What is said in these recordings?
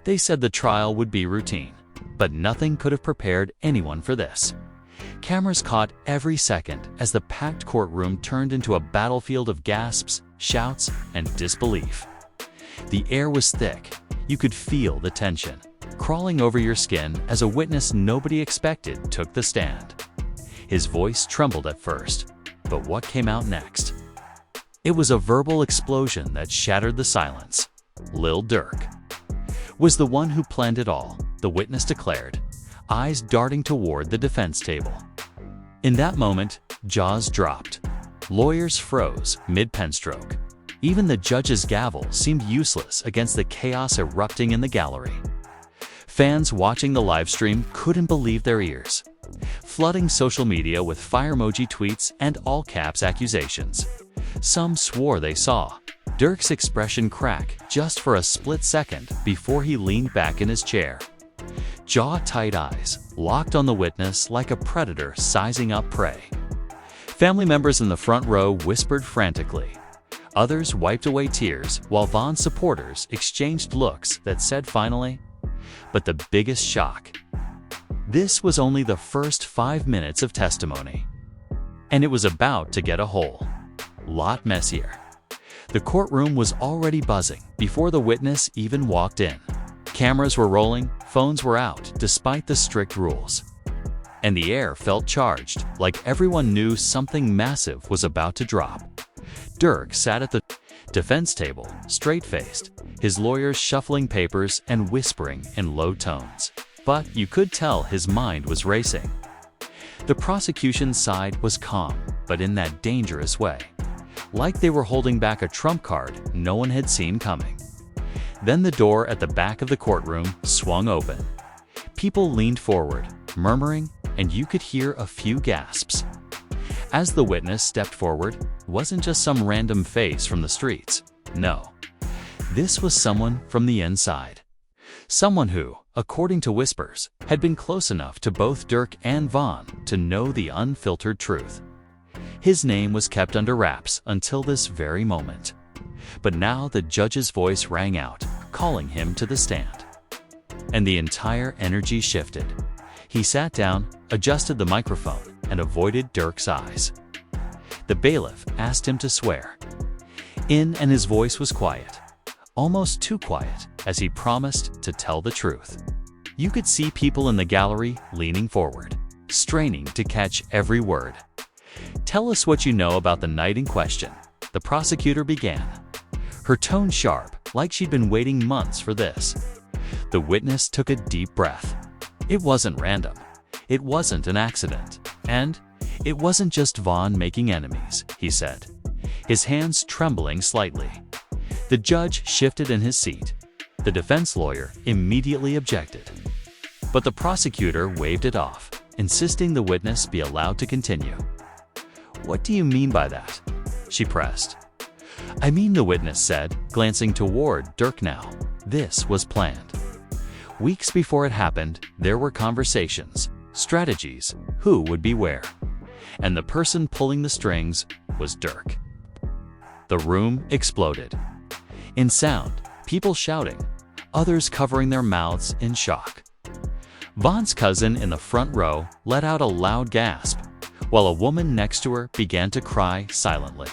They said the trial would be routine, but nothing could have prepared anyone for this. Cameras caught every second as the packed courtroom turned into a battlefield of gasps, shouts, and disbelief. The air was thick. You could feel the tension crawling over your skin as a witness nobody expected took the stand. His voice trembled at first, but what came out next? It was a verbal explosion that shattered the silence. Lil Durk was the one who planned it all, the witness declared, eyes darting toward the defense table. In that moment, jaws dropped. Lawyers froze mid-pen stroke. Even the judge's gavel seemed useless against the chaos erupting in the gallery. Fans watching the livestream couldn't believe their ears, flooding social media with fire emoji tweets and all-caps accusations. Some swore they saw Durk's expression crack just for a split second before he leaned back in his chair. Jaw-tight eyes locked on the witness like a predator sizing up prey. Family members in the front row whispered frantically. Others wiped away tears while Von's supporters exchanged looks that said finally. But the biggest shock. This was only the first 5 minutes of testimony. And it was about to get a whole lot messier. The courtroom was already buzzing before the witness even walked in. Cameras were rolling, phones were out despite the strict rules. And the air felt charged, like everyone knew something massive was about to drop. Durk sat at the defense table, straight-faced, his lawyers shuffling papers and whispering in low tones. But you could tell his mind was racing. The prosecution's side was calm, but in that dangerous way. Like they were holding back a trump card no one had seen coming. Then the door at the back of the courtroom swung open. People leaned forward, murmuring, and you could hear a few gasps. As the witness stepped forward, it wasn't just some random face from the streets. No. This was someone from the inside. Someone who, according to whispers, had been close enough to both Durk and Von to know the unfiltered truth. His name was kept under wraps until this very moment. But now the judge's voice rang out, calling him to the stand. And the entire energy shifted. He sat down, adjusted the microphone, and avoided Durk's eyes. The bailiff asked him to swear. And his voice was quiet, almost too quiet, as he promised to tell the truth. You could see people in the gallery leaning forward, straining to catch every word. Tell us what you know about the night in question, the prosecutor began. Her tone sharp, like she'd been waiting months for this. The witness took a deep breath. It wasn't random. It wasn't an accident. And it wasn't just Von making enemies, he said, his hands trembling slightly. The judge shifted in his seat. The defense lawyer immediately objected. But the prosecutor waved it off, insisting the witness be allowed to continue. What do you mean by that? She pressed. I mean, the witness said, glancing toward Durk now. This was planned. Weeks before it happened, there were conversations, strategies, who would be where. And the person pulling the strings was Durk. The room exploded. In sound, people shouting, others covering their mouths in shock. Von's cousin in the front row let out a loud gasp, while a woman next to her began to cry silently.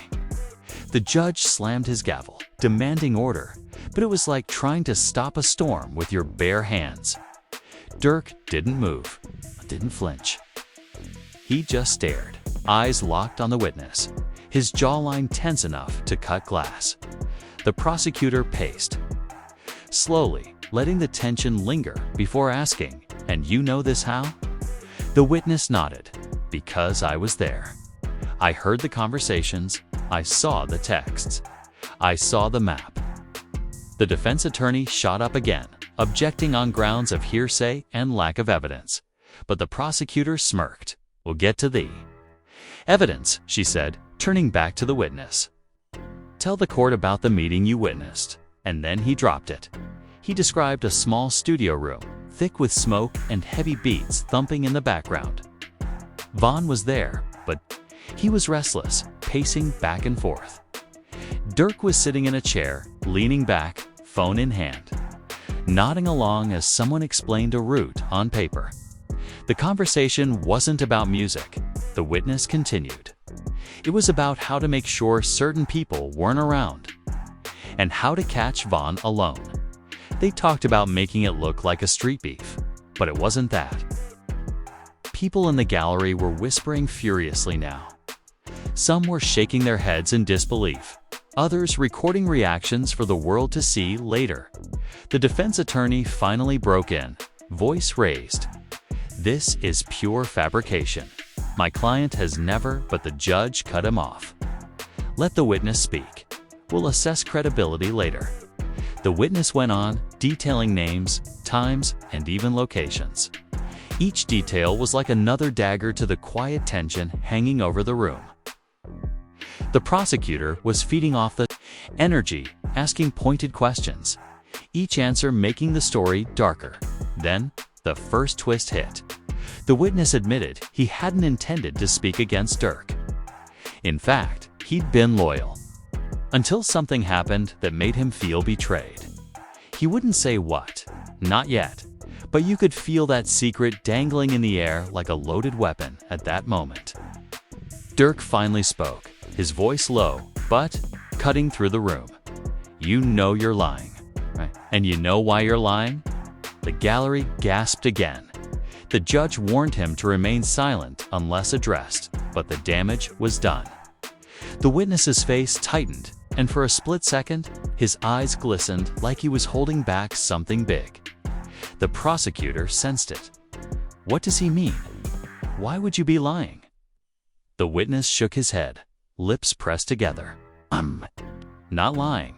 The judge slammed his gavel, demanding order, but it was like trying to stop a storm with your bare hands. Durk didn't move, didn't flinch. He just stared, eyes locked on the witness, his jawline tense enough to cut glass. The prosecutor paced, slowly letting the tension linger before asking, "And you know this how?" The witness nodded. "Because I was there. I heard the conversations, I saw the texts, I saw the map." The defense attorney shot up again, objecting on grounds of hearsay and lack of evidence. But the prosecutor smirked. "We'll get to the evidence," she said, turning back to the witness. "Tell the court about the meeting you witnessed." And then he dropped it. He described a small studio room, thick with smoke and heavy beats thumping in the background. Von was there, but he was restless, pacing back and forth. Durk was sitting in a chair, leaning back, phone in hand. nodding along as someone explained a route on paper. The conversation wasn't about music, the witness continued. It was about how to make sure certain people weren't around, and how to catch Vaughn alone. They talked about making it look like a street beef, but it wasn't that. People in the gallery were whispering furiously now. Some were shaking their heads in disbelief, others recording reactions for the world to see later. The defense attorney finally broke in, voice raised. "This is pure fabrication. My client has never," but the judge cut him off. "Let the witness speak. We'll assess credibility later." The witness went on, detailing names, times, and even locations. Each detail was like another dagger to the quiet tension hanging over the room. The prosecutor was feeding off the energy, asking pointed questions, each answer making the story darker. Then, the first twist hit. The witness admitted he hadn't intended to speak against Durk. In fact, he'd been loyal. Until something happened that made him feel betrayed. He wouldn't say what, not yet, but you could feel that secret dangling in the air like a loaded weapon at that moment. Durk finally spoke, his voice low, but cutting through the room. "You know you're lying, right? And you know why you're lying?" The gallery gasped again. The judge warned him to remain silent unless addressed, but the damage was done. The witness's face tightened, and for a split second, his eyes glistened like he was holding back something big. The prosecutor sensed it. "What does he mean? Why would you be lying?" The witness shook his head, lips pressed together. "I'm not lying.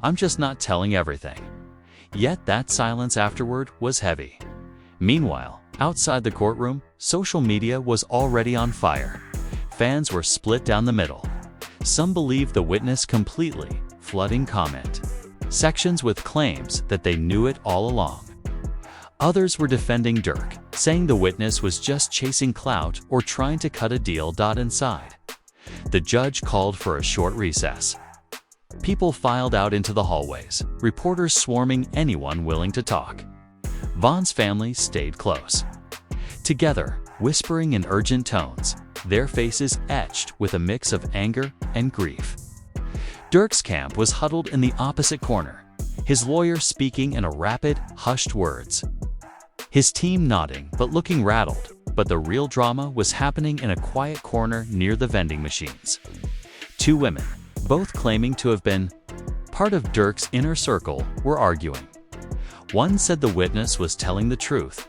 I'm just not telling everything." Yet that silence afterward was heavy. Meanwhile, outside the courtroom, social media was already on fire. Fans were split down the middle. Some believed the witness completely, flooding comment sections with claims that they knew it all along. Others were defending Durk, saying the witness was just chasing clout or trying to cut a deal. Inside, the judge called for a short recess. People filed out into the hallways, reporters swarming anyone willing to talk. Vaughn's family stayed close. Together, whispering in urgent tones, their faces etched with a mix of anger and grief. Durk's camp was huddled in the opposite corner, his lawyer speaking in a rapid, hushed words. His team nodding but looking rattled, but the real drama was happening in a quiet corner near the vending machines. Two women, both claiming to have been part of Durk's inner circle, were arguing. One said the witness was telling the truth.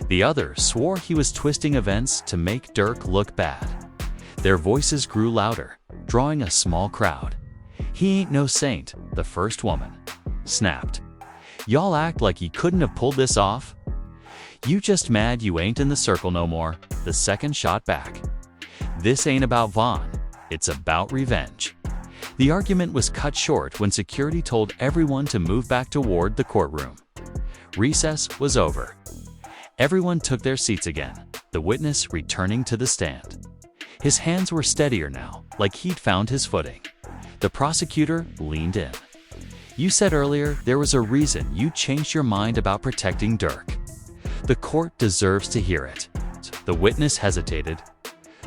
The other swore he was twisting events to make Durk look bad. Their voices grew louder, drawing a small crowd. "He ain't no saint," the first woman snapped. "Y'all act like he couldn't have pulled this off. You just mad you ain't in the circle no more," the second shot back. "This ain't about Vaughn, it's about revenge." The argument was cut short when security told everyone to move back toward the courtroom. Recess was over. Everyone took their seats again, the witness returning to the stand. His hands were steadier now, like he'd found his footing. The prosecutor leaned in. "You said earlier there was a reason you changed your mind about protecting Durk. The court deserves to hear it." The witness hesitated,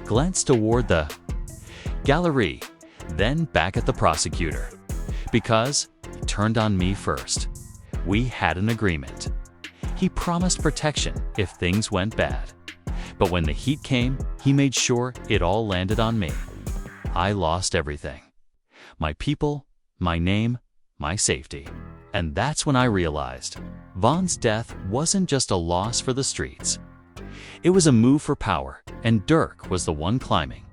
glanced toward the gallery, then back at the prosecutor. "Because he turned on me first. We had an agreement. He promised protection if things went bad. But when the heat came, he made sure it all landed on me. I lost everything. My people, my name, my safety. And that's when I realized Vaughn's death wasn't just a loss for the streets. It was a move for power, and Durk was the one climbing."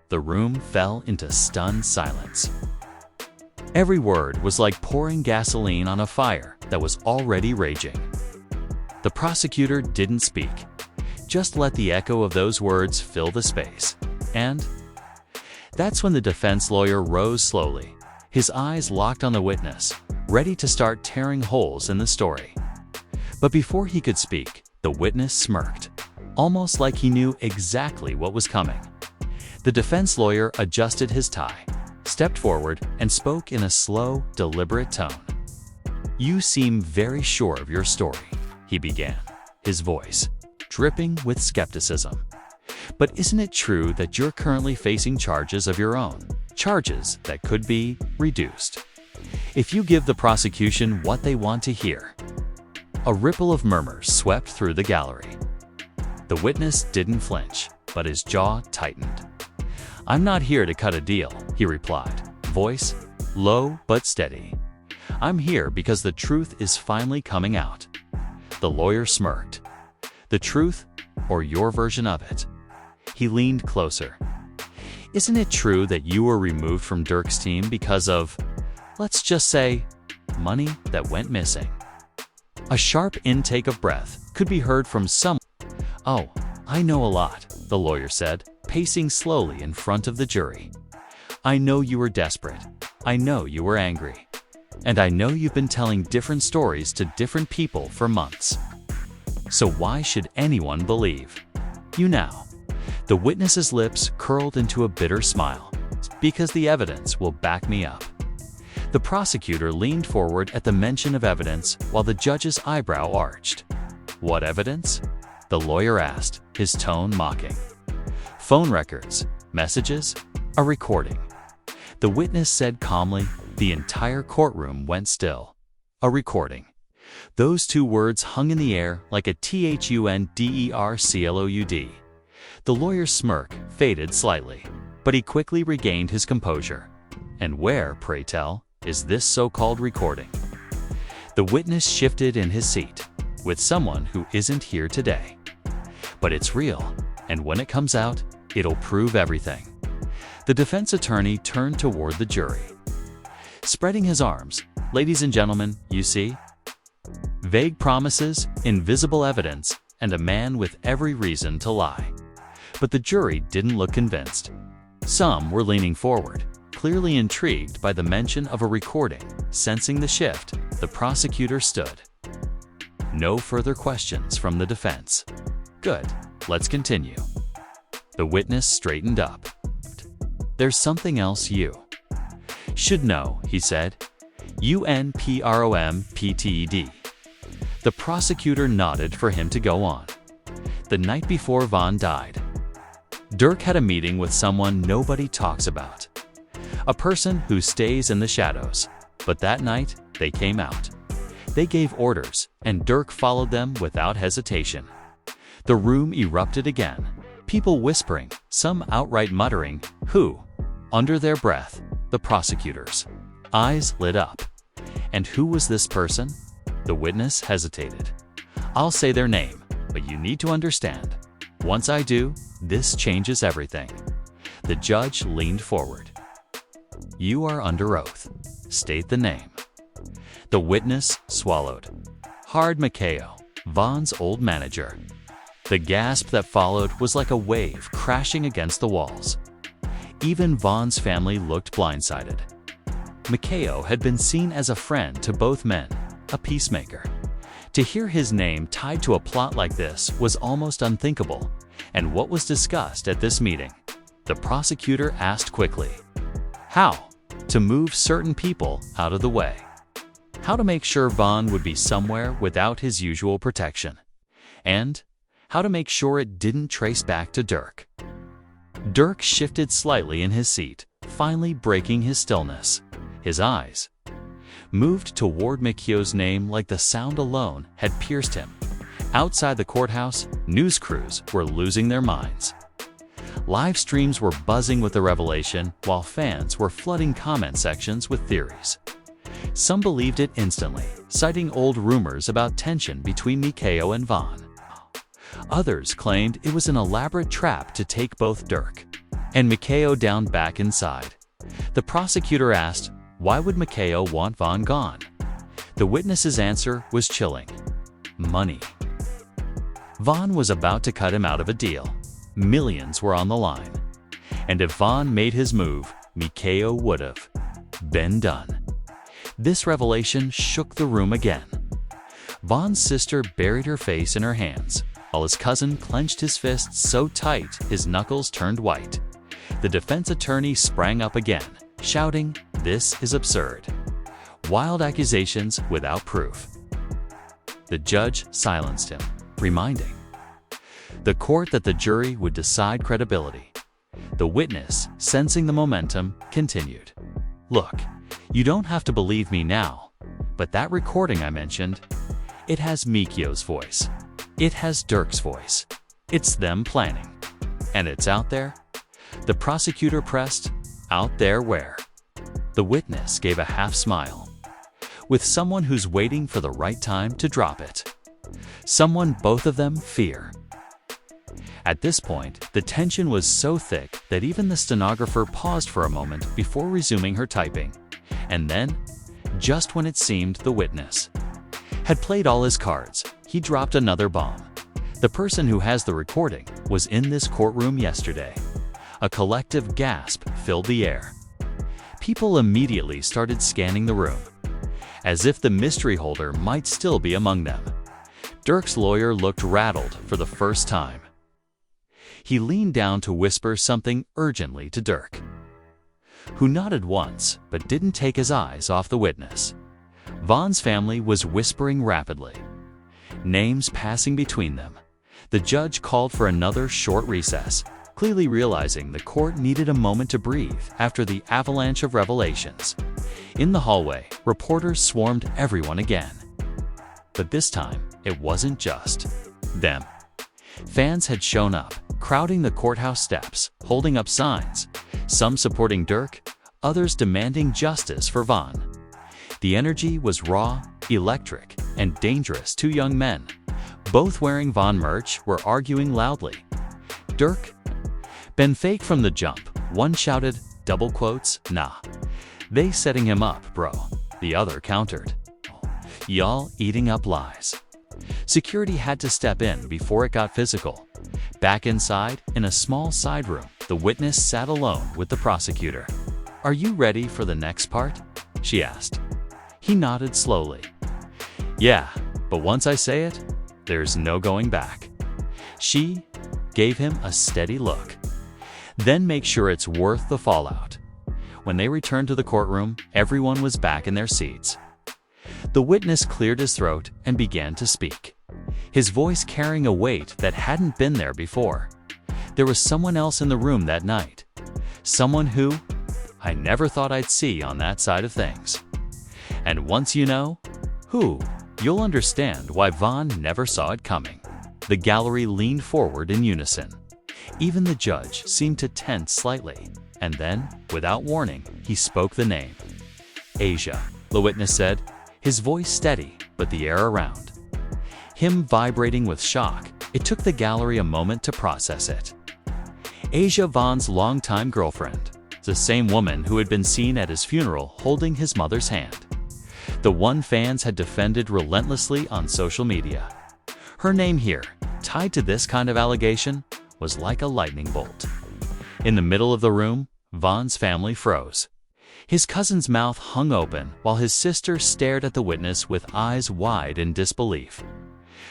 The room fell into stunned silence. Every word was like pouring gasoline on a fire that was already raging. The prosecutor didn't speak, just let the echo of those words fill the space. And that's when the defense lawyer rose slowly, his eyes locked on the witness, ready to start tearing holes in the story. But before he could speak, the witness smirked, almost like he knew exactly what was coming. The defense lawyer adjusted his tie, stepped forward, and spoke in a slow, deliberate tone. "You seem very sure of your story," he began, his voice dripping with skepticism. "But isn't it true that you're currently facing charges of your own, charges that could be reduced if you give the prosecution what they want to hear?" A ripple of murmurs swept through the gallery. The witness didn't flinch, but his jaw tightened. "I'm not here to cut a deal," he replied, voice low but steady. "I'm here because the truth is finally coming out." The lawyer smirked. "The truth, or your version of it?" He leaned closer. "Isn't it true that you were removed from Durk's team because of, let's just say, money that went missing?" A sharp intake of breath could be heard from someone. "Oh, I know a lot," the lawyer said, pacing slowly in front of the jury. "I know you were desperate. I know you were angry. And I know you've been telling different stories to different people for months. So why should anyone believe you now?" The witness's lips curled into a bitter smile. "Because the evidence will back me up." The prosecutor leaned forward at the mention of evidence while the judge's eyebrow arched. "What evidence?" the lawyer asked, his tone mocking. "Phone records, messages, a recording." The witness said calmly. The entire courtroom went still. A recording. Those two words hung in the air like a THUNDERCLOUD. The lawyer's smirk faded slightly, but he quickly regained his composure. "And where, pray tell, is this so-called recording?" The witness shifted in his seat. "With someone who isn't here today. But it's real, and when it comes out, it'll prove everything." The defense attorney turned toward the jury, spreading his arms. "Ladies and gentlemen, you see? Vague promises, invisible evidence, and a man with every reason to lie." But the jury didn't look convinced. Some were leaning forward, clearly intrigued by the mention of a recording. Sensing the shift, the prosecutor stood. "No further questions from the defense." "Good, let's continue." The witness straightened up. "There's something else you should know," he said. "UNPROMPTED." The prosecutor nodded for him to go on. "The night before Vaughn died, Durk had a meeting with someone nobody talks about. A person who stays in the shadows. But that night, they came out. They gave orders, and Durk followed them without hesitation." The room erupted again. People whispering, some outright muttering, "Who?" under their breath. The prosecutor's eyes lit up. "And who was this person?" The witness hesitated. "I'll say their name, but you need to understand. Once I do, this changes everything." The judge leaned forward. "You are under oath. State the name." The witness swallowed hard. "Matteo, Vaughn's old manager." The gasp that followed was like a wave crashing against the walls. Even Vaughn's family looked blindsided. Matteo had been seen as a friend to both men, a peacemaker. To hear his name tied to a plot like this was almost unthinkable. "And what was discussed at this meeting?" the prosecutor asked quickly. "How to move certain people out of the way. How to make sure Vaughn would be somewhere without his usual protection. And how to make sure it didn't trace back to Durk." Durk shifted slightly in his seat, finally breaking his stillness. His eyes moved toward Matteo's name like the sound alone had pierced him. Outside the courthouse, news crews were losing their minds. Live streams were buzzing with the revelation, while fans were flooding comment sections with theories. Some believed it instantly, citing old rumors about tension between Matteo and Vaughn. Others claimed it was an elaborate trap to take both Durk and Matteo down back inside. The prosecutor asked, "Why would Matteo want Vaughn gone?" The witness's answer was chilling. "Money." Vaughn was about to cut him out of a deal. Millions were on the line. And if Vaughn made his move, Matteo would have been done. This revelation shook the room again. Vaughn's sister buried her face in her hands, while his cousin clenched his fists so tight his knuckles turned white. The defense attorney sprang up again, shouting, "This is absurd. Wild accusations without proof. The judge silenced him, reminding the court that the jury would decide credibility. The witness, sensing the momentum, continued. Look, you don't have to believe me now, but that recording I mentioned, it has Mikio's voice. It has Durk's voice. It's them planning. And it's out there? The prosecutor pressed, out there where? The witness gave a half smile. With someone who's waiting for the right time to drop it. Someone both of them fear. At this point, the tension was so thick that even the stenographer paused for a moment before resuming her typing. And then, just when it seemed the witness had played all his cards, he dropped another bomb. The person who has the recording was in this courtroom yesterday. A collective gasp filled the air. People immediately started scanning the room, as if the mystery holder might still be among them. Durk's lawyer looked rattled for the first time. He leaned down to whisper something urgently to Durk, who nodded once but didn't take his eyes off the witness. Vaughn's family was whispering rapidly, names passing between them. The judge called for another short recess, clearly realizing the court needed a moment to breathe after the avalanche of revelations. In the hallway, reporters swarmed everyone again. But this time, it wasn't just them. Fans had shown up, crowding the courthouse steps, holding up signs, some supporting Durk, others demanding justice for Vaughn. The energy was raw, electric, and dangerous. Two young men, both wearing Vaughn merch, were arguing loudly. Durk, been fake from the jump, one shouted, double quotes, nah. They setting him up, bro. The other countered, y'all eating up lies. Security had to step in before it got physical. Back inside, in a small side room, the witness sat alone with the prosecutor. Are you ready for the next part? She asked. He nodded slowly. Yeah, but once I say it, there's no going back. She gave him a steady look. Then make sure it's worth the fallout. When they returned to the courtroom, everyone was back in their seats. The witness cleared his throat and began to speak, his voice carrying a weight that hadn't been there before. There was someone else in the room that night. Someone who I never thought I'd see on that side of things. And once you know who, you'll understand why Vaughn never saw it coming. The gallery leaned forward in unison. Even the judge seemed to tense slightly. And then, without warning, he spoke the name. Asia, the witness said, his voice steady, but the air around him vibrating with shock. It took the gallery a moment to process it. Asia, Vaughn's longtime girlfriend, the same woman who had been seen at his funeral holding his mother's hand. The one fans had defended relentlessly on social media. Her name here, tied to this kind of allegation, was like a lightning bolt. In the middle of the room, Vaughn's family froze. His cousin's mouth hung open while his sister stared at the witness with eyes wide in disbelief.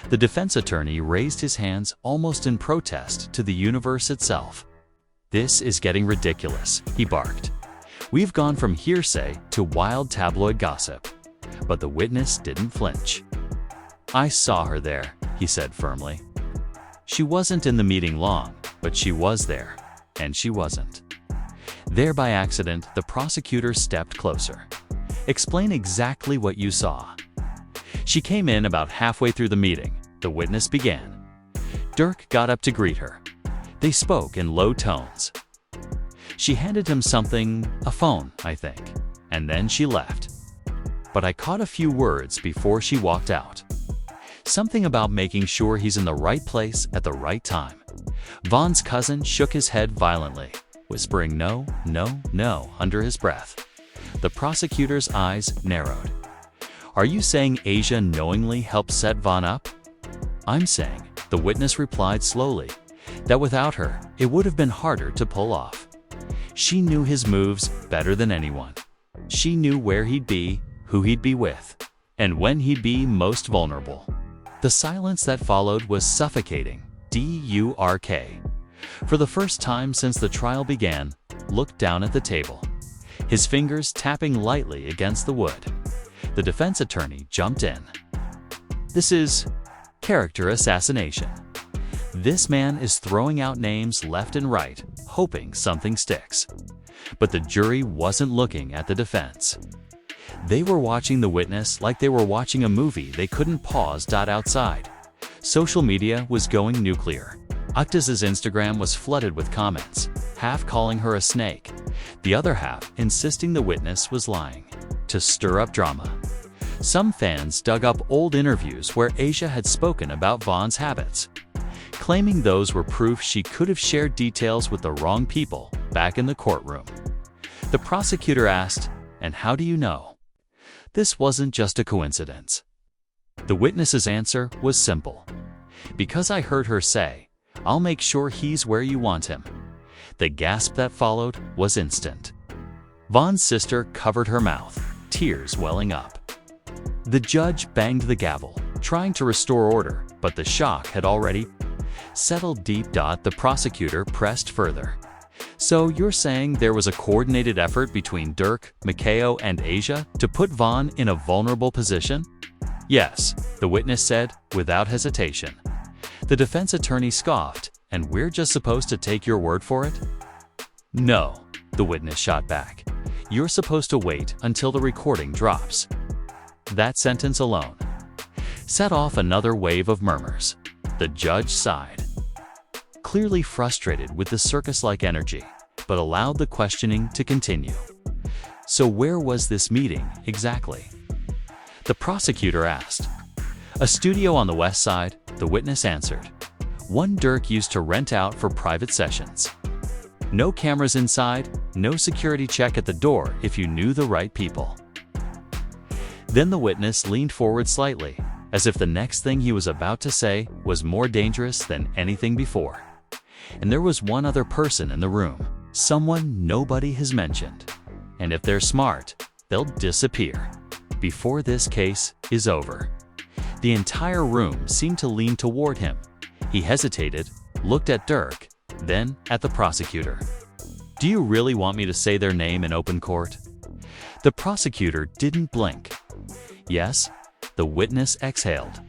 The defense attorney raised his hands almost in protest to the universe itself. This is getting ridiculous, he barked. We've gone from hearsay to wild tabloid gossip. But the witness didn't flinch. I saw her there, he said firmly. She wasn't in the meeting long, but she was there, and she wasn't. There by accident, the prosecutor stepped closer. Explain exactly what you saw. She came in about halfway through the meeting, the witness began. Durk got up to greet her. They spoke in low tones. She handed him something, a phone, I think, and then she left. But I caught a few words before she walked out. Something about making sure he's in the right place at the right time. Vaughn's cousin shook his head violently, whispering no, no, no under his breath. The prosecutor's eyes narrowed. Are you saying Asia knowingly helped set Vaughn up? I'm saying, the witness replied slowly, that without her, it would have been harder to pull off. She knew his moves better than anyone. She knew where he'd be, who he'd be with, and when he'd be most vulnerable. The silence that followed was suffocating. Durk, for the first time since the trial began, looked down at the table, his fingers tapping lightly against the wood. The defense attorney jumped in. This is character assassination. This man is throwing out names left and right, hoping something sticks. But the jury wasn't looking at the defense. They were watching the witness like they were watching a movie they couldn't pause. Outside, social media was going nuclear. Aktas's Instagram was flooded with comments, half calling her a snake, the other half insisting the witness was lying, to stir up drama. Some fans dug up old interviews where Asia had spoken about Vaughn's habits, claiming those were proof she could have shared details with the wrong people back in the courtroom. The prosecutor asked, "And how do you know?" This wasn't just a coincidence. The witness's answer was simple. "Because I heard her say, 'I'll make sure he's where you want him.'" The gasp that followed was instant. Vaughn's sister covered her mouth, tears welling up. The judge banged the gavel, trying to restore order, but the shock had already settled deep. The prosecutor pressed further. "So you're saying there was a coordinated effort between Durk, Mikhail, and Asia to put Vaughn in a vulnerable position?" "Yes," the witness said, without hesitation. The defense attorney scoffed, "And we're just supposed to take your word for it?" "No," the witness shot back. "You're supposed to wait until the recording drops." That sentence alone set off another wave of murmurs. The judge sighed, clearly frustrated with the circus-like energy, but allowed the questioning to continue. "So where was this meeting exactly?" the prosecutor asked. "A studio on the west side," the witness answered. "One Durk used to rent out for private sessions. No cameras inside, no security check at the door if you knew the right people." Then the witness leaned forward slightly, as if the next thing he was about to say was more dangerous than anything before. "And there was one other person in the room, someone nobody has mentioned. And if they're smart, they'll disappear before this case is over." The entire room seemed to lean toward him. He hesitated, looked at Durk, then at the prosecutor. "Do you really want me to say their name in open court?" The prosecutor didn't blink. "Yes," the witness exhaled.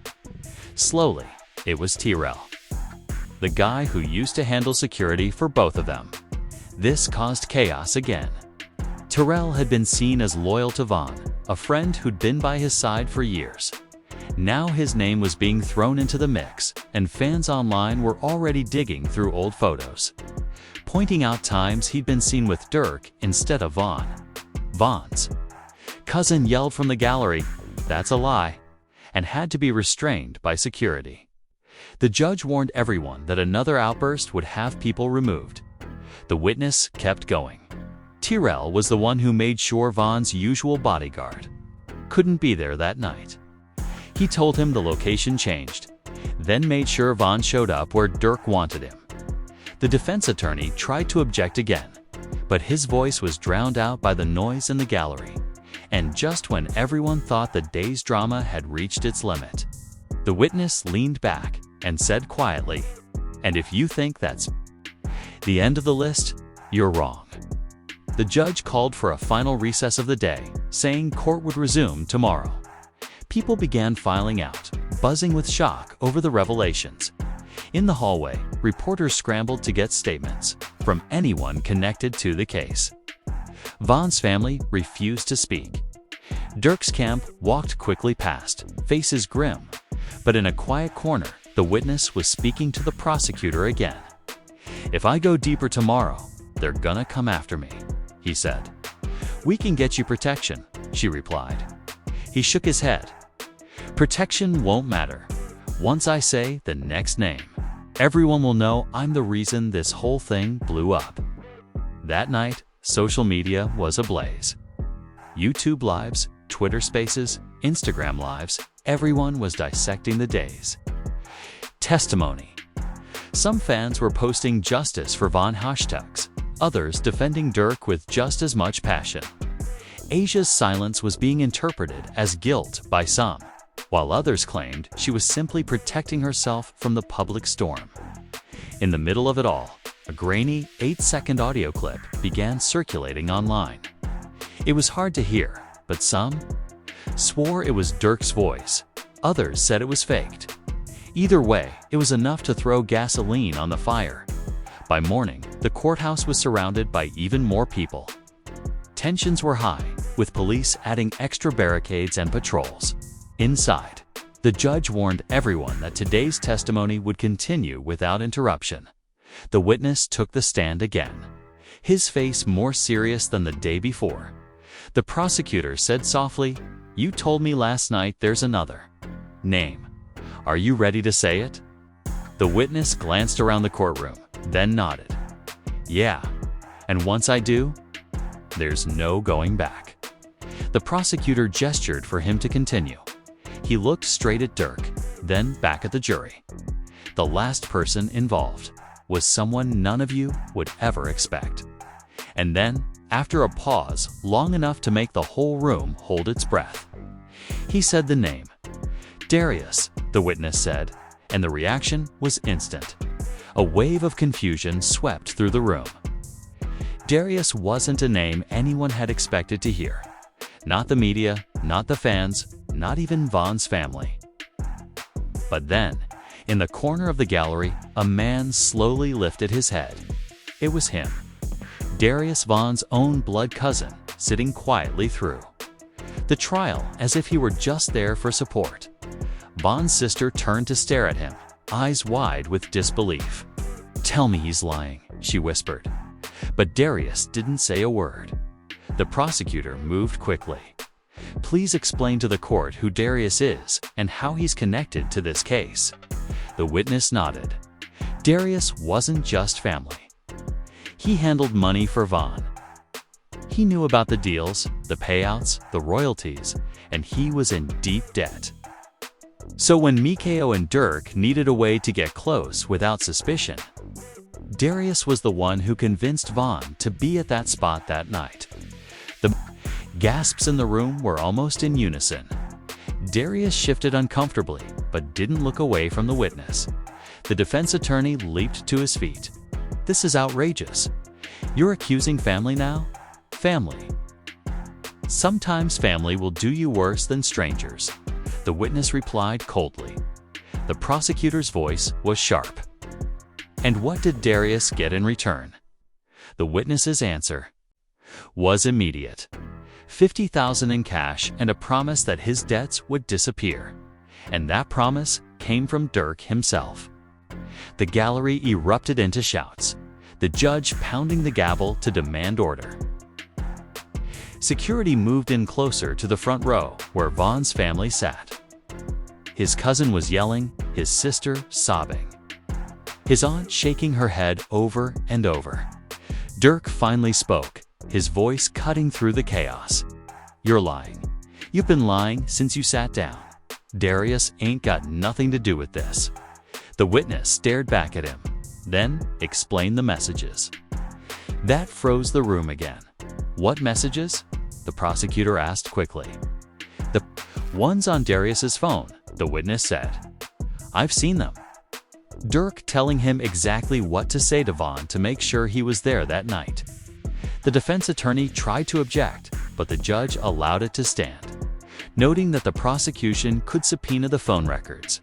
Slowly, it was Tyrell, the guy who used to handle security for both of them. This caused chaos again. Tyrell had been seen as loyal to Vaughn, a friend who'd been by his side for years. Now his name was being thrown into the mix, and fans online were already digging through old photos, pointing out times he'd been seen with Durk instead of Vaughn. Vaughn's cousin yelled from the gallery, "That's a lie," and had to be restrained by security. The judge warned everyone that another outburst would have people removed. The witness kept going. Tyrell was the one who made sure Vaughn's usual bodyguard couldn't be there that night. He told him the location changed, then made sure Vaughn showed up where Durk wanted him. The defense attorney tried to object again, but his voice was drowned out by the noise in the gallery. And just when everyone thought the day's drama had reached its limit, the witness leaned back and said quietly, "And if you think that's the end of the list, you're wrong." The judge called for a final recess of the day, saying court would resume tomorrow. People began filing out, buzzing with shock over the revelations. In the hallway, reporters scrambled to get statements from anyone connected to the case. Vaughn's family refused to speak. Durk's camp walked quickly past, faces grim, but in a quiet corner, the witness was speaking to the prosecutor again. "If I go deeper tomorrow, they're gonna come after me," he said. "We can get you protection," she replied. He shook his head. "Protection won't matter. Once I say the next name, everyone will know I'm the reason this whole thing blew up." That night, social media was ablaze. YouTube lives, Twitter spaces, Instagram lives, everyone was dissecting the days. Testimony. Some fans were posting justice for Vaughn hashtags, others defending Durk with just as much passion. Asia's silence was being interpreted as guilt by some, while others claimed she was simply protecting herself from the public storm. In the middle of it all, a grainy 8-second audio clip began circulating online. It was hard to hear, but some swore it was Durk's voice. Others said it was faked. Either way, it was enough to throw gasoline on the fire. By morning, the courthouse was surrounded by even more people. Tensions were high, with police adding extra barricades and patrols. Inside, the judge warned everyone that today's testimony would continue without interruption. The witness took the stand again, his face more serious than the day before. The prosecutor said softly, "You told me last night there's another name. Are you ready to say it?" The witness glanced around the courtroom, then nodded. "Yeah, and once I do, there's no going back." The prosecutor gestured for him to continue. He looked straight at Durk, then back at the jury. The last person involved was someone none of you would ever expect. And then, after a pause long enough to make the whole room hold its breath, he said the name. "Darius," the witness said, and the reaction was instant. A wave of confusion swept through the room. Darius wasn't a name anyone had expected to hear. Not the media, not the fans, not even Vaughn's family. But then, in the corner of the gallery, a man slowly lifted his head. It was him, Darius Vaughn's own blood cousin, sitting quietly through the trial as if he were just there for support. Vaughn's sister turned to stare at him, eyes wide with disbelief. "Tell me he's lying," she whispered. But Darius didn't say a word. The prosecutor moved quickly. "Please explain to the court who Darius is and how he's connected to this case." The witness nodded. Darius wasn't just family. He handled money for Vaughn. He knew about the deals, the payouts, the royalties, and he was in deep debt. So when Mikhail and Durk needed a way to get close without suspicion, Darius was the one who convinced Vaughn to be at that spot that night. The gasps in the room were almost in unison. Darius shifted uncomfortably, but didn't look away from the witness. The defense attorney leaped to his feet. "This is outrageous. You're accusing family now? Family. Sometimes family will do you worse than strangers," the witness replied coldly. The prosecutor's voice was sharp. "And what did Darius get in return?" The witness's answer was immediate. $50,000 in cash and a promise that his debts would disappear. And that promise came from Durk himself. The gallery erupted into shouts, the judge pounding the gavel to demand order. Security moved in closer to the front row where Vaughn's family sat. His cousin was yelling, his sister sobbing, his aunt shaking her head over and over. Durk finally spoke, his voice cutting through the chaos. "You're lying. You've been lying since you sat down. Darius ain't got nothing to do with this." The witness stared back at him, then explained the messages. That froze the room again. "What messages?" the prosecutor asked quickly. "The ones on Darius's phone," the witness said. "I've seen them." Durk telling him exactly what to say to Vaughn to make sure he was there that night. The defense attorney tried to object, but the judge allowed it to stand, noting that the prosecution could subpoena the phone records.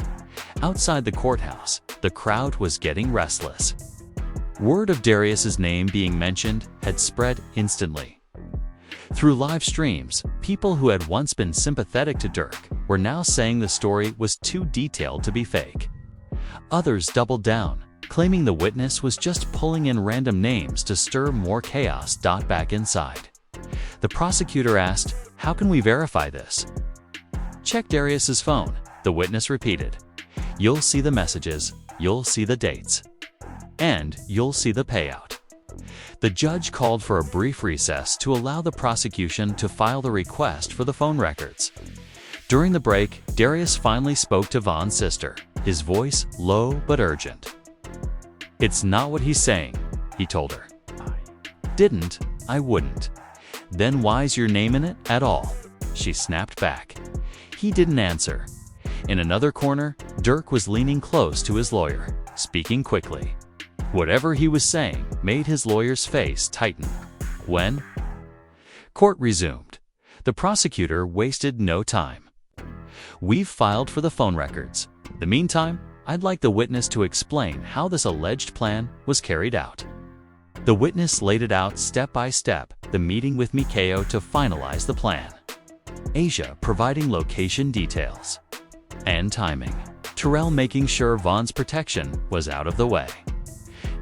Outside the courthouse, the crowd was getting restless. Word of Darius's name being mentioned had spread instantly. Through live streams, people who had once been sympathetic to Durk were now saying the story was too detailed to be fake. Others doubled down, claiming the witness was just pulling in random names to stir more chaos. Back inside, the prosecutor asked, "How can we verify this?" "Check Darius's phone," the witness repeated. "You'll see the messages, you'll see the dates, and you'll see the payout." The judge called for a brief recess to allow the prosecution to file the request for the phone records. During the break, Darius finally spoke to Vaughn's sister, his voice low but urgent. "It's not what he's saying," he told her. "Didn't, I wouldn't." "Then why's your name in it at all?" she snapped back. He didn't answer. In another corner, Durk was leaning close to his lawyer, speaking quickly. Whatever he was saying made his lawyer's face tighten. When court resumed, The prosecutor wasted no time. "We've filed for the phone records. In the meantime, I'd like the witness to explain how this alleged plan was carried out." The witness laid it out step by step, the meeting with Mikhail to finalize the plan. Asia providing location details and timing. Terrell making sure Vaughn's protection was out of the way.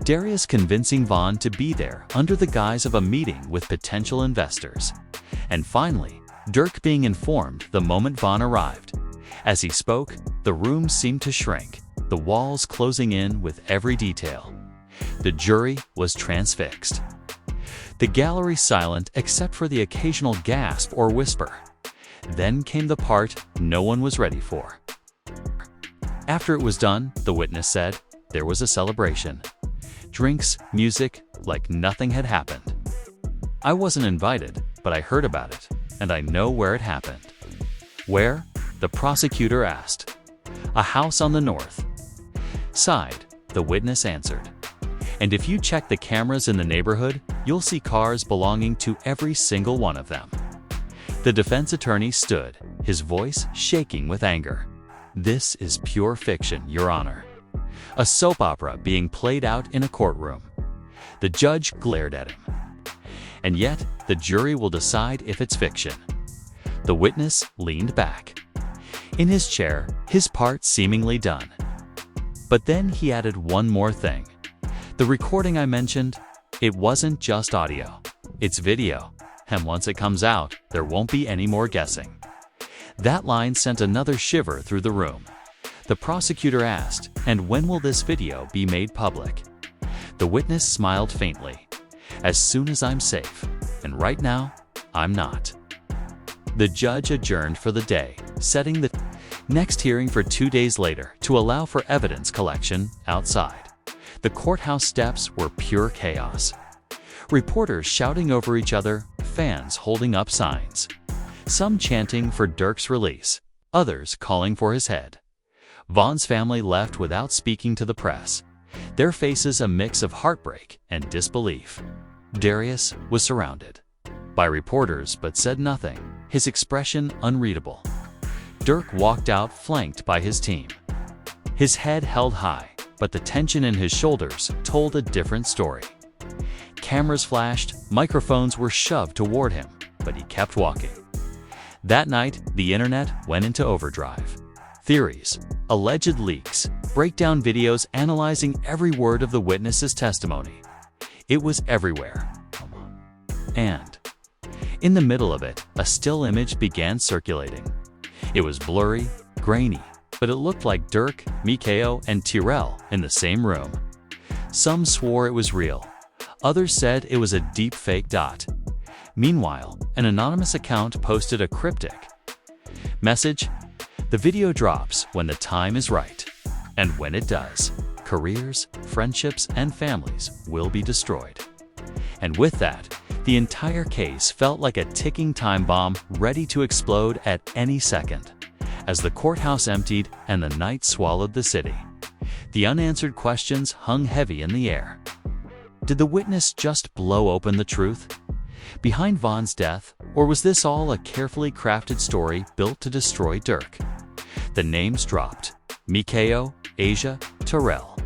Darius convincing Vaughn to be there under the guise of a meeting with potential investors. And finally, Durk being informed the moment Vaughn arrived. As he spoke, the room seemed to shrink, the walls closing in with every detail. The jury was transfixed. The gallery silent except for the occasional gasp or whisper. Then came the part no one was ready for. After it was done, the witness said, there was a celebration. Drinks, music, like nothing had happened. "I wasn't invited, but I heard about it, and I know where it happened." "Where?" the prosecutor asked. "A house on the north side," the witness answered. "And if you check the cameras in the neighborhood, you'll see cars belonging to every single one of them." The defense attorney stood, his voice shaking with anger. "This is pure fiction, Your Honor. A soap opera being played out in a courtroom." The judge glared at him. "And yet, the jury will decide if it's fiction." The witness leaned back in his chair, his part seemingly done. But then he added one more thing. "The recording I mentioned, it wasn't just audio. It's video. And once it comes out, there won't be any more guessing." That line sent another shiver through the room. The prosecutor asked, "And when will this video be made public?" The witness smiled faintly. "As soon as I'm safe. And right now, I'm not." The judge adjourned for the day, setting the next hearing for 2 days later to allow for evidence collection outside. The courthouse steps were pure chaos. Reporters shouting over each other, fans holding up signs. Some chanting for Durk's release, others calling for his head. Vaughn's family left without speaking to the press, their faces a mix of heartbreak and disbelief. Darius was surrounded by reporters but said nothing, his expression unreadable. Durk walked out flanked by his team. His head held high, but the tension in his shoulders told a different story. Cameras flashed, microphones were shoved toward him, but he kept walking. That night, the internet went into overdrive. Theories, alleged leaks, breakdown videos analyzing every word of the witness's testimony. It was everywhere. And in the middle of it, a still image began circulating. It was blurry, grainy, but it looked like Durk, Mikhail, and Terrell in the same room. Some swore it was real. Others said it was a deep fake dot. Meanwhile, an anonymous account posted a cryptic message: "The video drops when the time is right. And when it does, careers, friendships, and families will be destroyed." And with that, the entire case felt like a ticking time bomb ready to explode at any second. As the courthouse emptied and the night swallowed the city, the unanswered questions hung heavy in the air. Did the witness just blow open the truth behind Vaughn's death, or was this all a carefully crafted story built to destroy Durk? The names dropped: Mikhail, Asia, Terrell.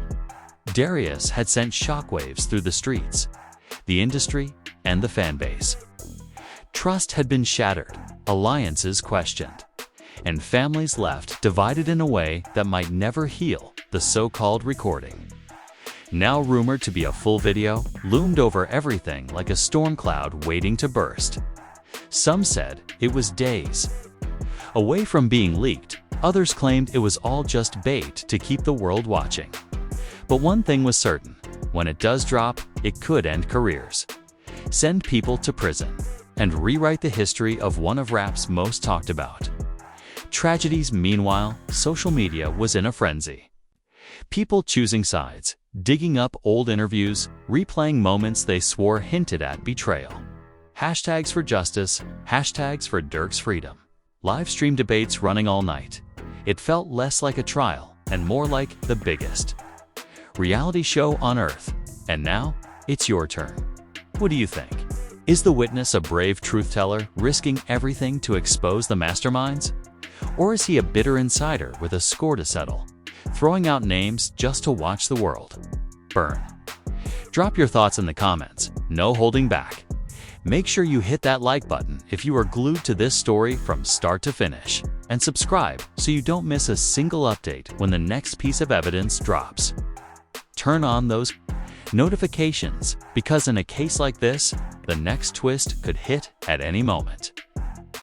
Darius had sent shockwaves through the streets, the industry, and the fanbase. Trust had been shattered, alliances questioned, and families left divided in a way that might never heal the so-called recording. Now rumored to be a full video, loomed over everything like a storm cloud waiting to burst. Some said it was days away from being leaked, others claimed it was all just bait to keep the world watching. But one thing was certain: when it does drop, it could end careers, send people to prison, and rewrite the history of one of rap's most talked about tragedies. Meanwhile, social media was in a frenzy. People choosing sides, digging up old interviews, replaying moments they swore hinted at betrayal. Hashtags for justice, hashtags for Durk's freedom. Live stream debates running all night. It felt less like a trial and more like the biggest reality show on Earth. And now, it's your turn. What do you think? Is the witness a brave truth-teller, risking everything to expose the masterminds? Or is he a bitter insider with a score to settle, throwing out names just to watch the world burn? Drop your thoughts in the comments, no holding back. Make sure you hit that like button if you are glued to this story from start to finish, and subscribe so you don't miss a single update when the next piece of evidence drops. Turn on those notifications, because in a case like this, the next twist could hit at any moment.